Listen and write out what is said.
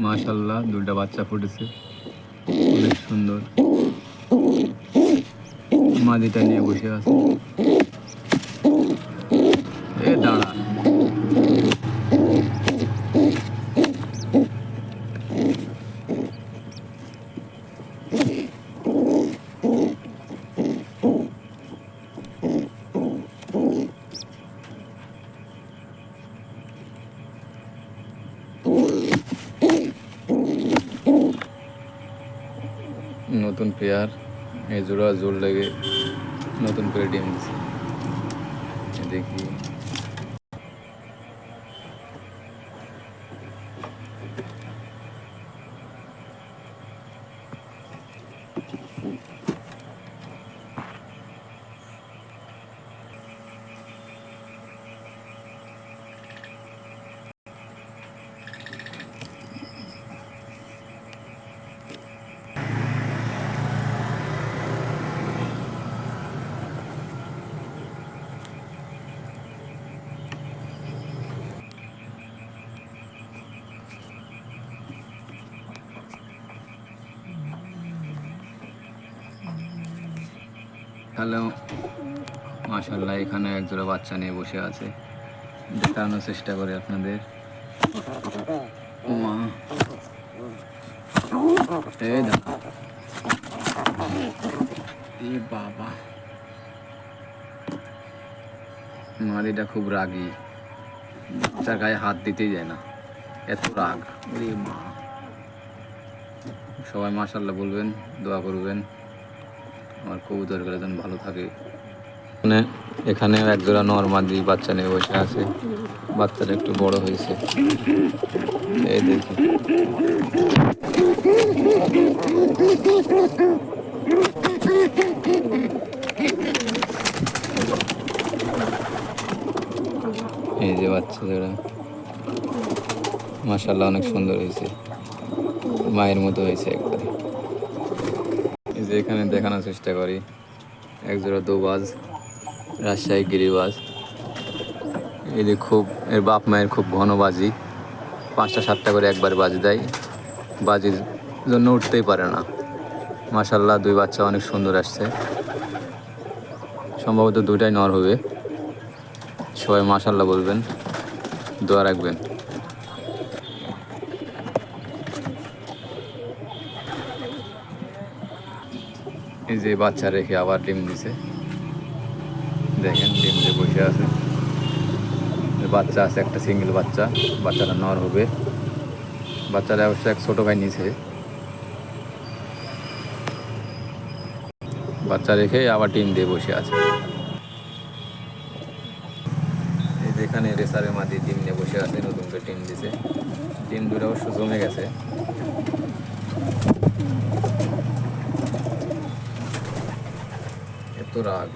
মাশাআল্লাহ, দুটা বাচ্চা ফুটেছে, অনেক সুন্দর। মাদিটা নিয়ে বসে আছে। এ দাঁড়া। নতুন পেয়ার, এই জোড়া জোর লেগে নতুন করে ডিম দিচ্ছে। দেখি হ্যালো। মাশাআল্লাহ, এখানে এক জোড়া বাচ্চা নিয়ে বসে আছে, দেখানোর চেষ্টা করি আপনাদের। মা এই দাঁড়া। এ বাবা, মাদিটা খুব রাগী, বাচ্চার গায়ে হাত দিতেই যায় না, এত রাগ। ওরে মা, সবাই মাশাআল্লাহ বলবেন, দোয়া করবেন আমার কবুতরগুলো যেন ভালো থাকে। এখানে এক জোড়া নরমাদি বাচ্চা নিয়ে বসে আছে, বাচ্চাটা একটু বড় হয়েছে। এই দেখি, এই যে বাচ্চা জোড়া, মাশাআল্লাহ অনেক সুন্দর হয়েছে, মায়ের মতো হয়েছে একবারে। এই যে এখানে দেখানোর চেষ্টা করি, এক জোড়া দোবাজ, রাজশাহী গিরিবাজ। এই যে খুব, এর বাপ মায়ের খুব ঘন বাজি, 5টা 7টা করে একবার বাজি দেয়, বাজির জন্য উঠতেই পারে না। মাশাআল্লাহ, 2 বাচ্চা অনেক সুন্দর আসছে, সম্ভবত 2টাই নর হবে। সবাই মাশাআল্লাহ বলবেন, দোয়া রাখবেন। এই যে বাচ্চা রেখে আবার ডিম দিছে, দেখেন ডিম দিয়ে বসে আছে। বাচ্চা আছে একটা, সিঙ্গেল বাচ্চা, বাচ্চাটা নর হবে। বাচ্চাটা অবশ্য এক ছোটো ভাই নিছে, বাচ্চা রেখে আবার ডিম দিয়ে বসে আছে। এই যে এখানে রেসারের মাদি ডিম নিয়ে বসে আছে, নতুন করে ডিম দিছে, ডিম দুটো অবশ্য জমে গেছে। এত রাগ।